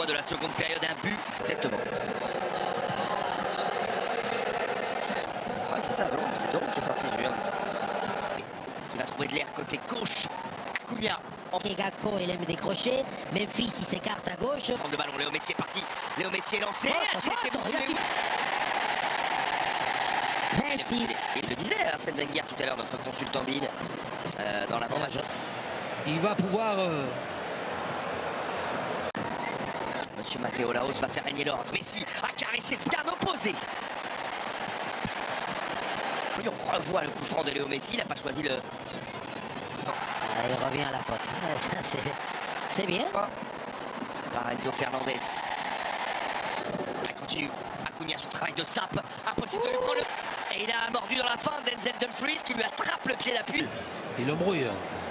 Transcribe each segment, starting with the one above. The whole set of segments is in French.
d'envoi de la seconde période, un but. Exactement. Ouais, c'est ça, c'est Dom qui est sorti du qui va trouver de l'air côté gauche. Acuna. Et Gakpo, il aime décrocher. Memphis, il s'écarte à gauche. Prendre le ballon, Léo Messi est parti. Léo Messi est lancé. Merci. Il le disait, Arsène Wenger tout à l'heure, notre consultant BIN, dans l'avant-match. Il va pouvoir... Monsieur Matteo Laos va faire régner l'ordre. Messi a caressé ce bien opposé. Oui, on revoit le coup franc de Léo Messi. Il n'a pas choisi le... Il revient à la faute. C'est bien. Par Enzo Fernandez. Il continue. Acuna son travail de sape. Impossible de le prendre. Et il a mordu dans la fin Denzel Dumfries qui lui attrape le pied d'appui. Il l'embrouille.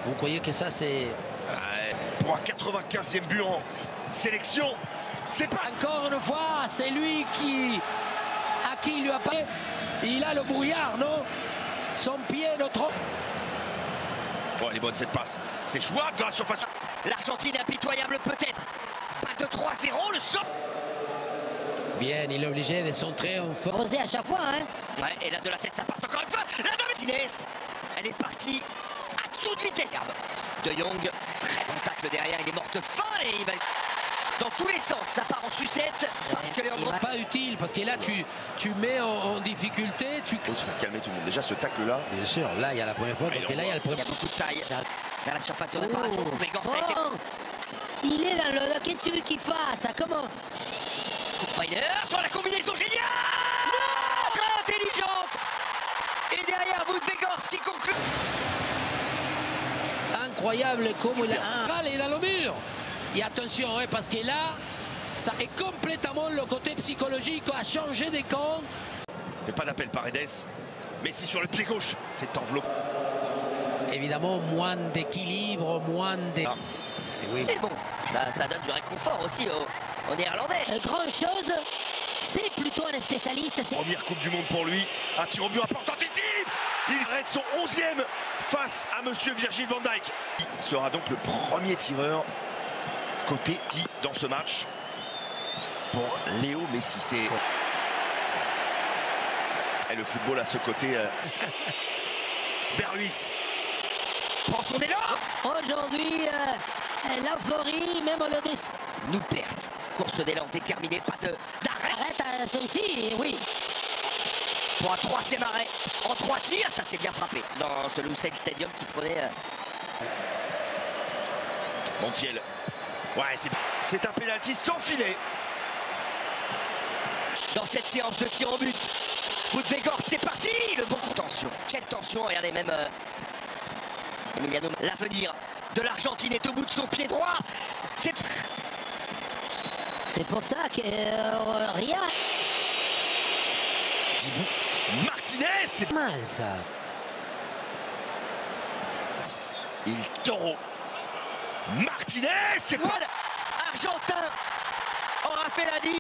Vous croyez que ça c'est... Pour un 95e but en sélection, c'est pas... Encore une fois, c'est lui à qui il lui a pas... Il a le brouillard, non? Son pied, notre... Oh, elle est bonne cette passe. C'est jouable dans la surface. L'Argentine est impitoyable peut-être. Balle de 3-0, le saut. Bien, il est obligé de centrer en force. Rosé à chaque fois, hein. Ouais, et là de la tête, ça passe encore une fois. La de Martinez. Elle est partie à toute vitesse. De Jong, très bon tacle derrière, il est mort de faim et il va... Dans tous les sens, ça part en sucette. Parce que Léandro... Pas utile, parce que là, tu mets en difficulté. Ça va calmer tout le monde. Déjà, ce tacle-là. Bien sûr, là, il y a la première fois. Donc là, il y a le premier. Il y a beaucoup de taille vers la surface de réparation. Il est dans le... Qu'est-ce que tu veux qu'il fasse? Comment? Ryder sur la combinaison géniale. Très intelligente. Et derrière, Woodvegors qui conclut. Incroyable comme il a... Il est dans le mur. Et attention, hein, parce que là, ça est complètement le côté psychologique à changer des camps. Mais pas d'appel Paredes. Messi sur le pied gauche. C'est enveloppé. Évidemment, moins d'équilibre, moins de... Ah. Oui. Mais bon, ça donne du réconfort aussi aux Néerlandais. Grand chose, c'est plutôt un spécialiste. Première Coupe du Monde pour lui. Un tir au but important. Il arrête son 11e face à monsieur Virgil van Dijk. Il sera donc le premier tireur côté dit dans ce match pour Léo Messi. C'est... Et le football à ce côté. Berluis prend son élan. Aujourd'hui, l'euphorie, même le destin. Nous perte. Course d'élan déterminée, pas d'arrêt. Arrête à celui-ci, oui. Pour un 3e arrêt en 3 tirs, ça s'est bien frappé dans ce Lusail Stadium qui prenait... Montiel. Ouais, c'est un pénalty sans filet. Dans cette séance de tir au but, Woodvegors, c'est parti. Le bon coup. Tension. Quelle tension. Regardez même Emiliano. L'avenir de l'Argentine est au bout de son pied droit. C'est pour ça que rien. Dibou. Martinez, c'est Mal ça. Il Toro. Martinez, c'est pas... Argentin aura fait la 10.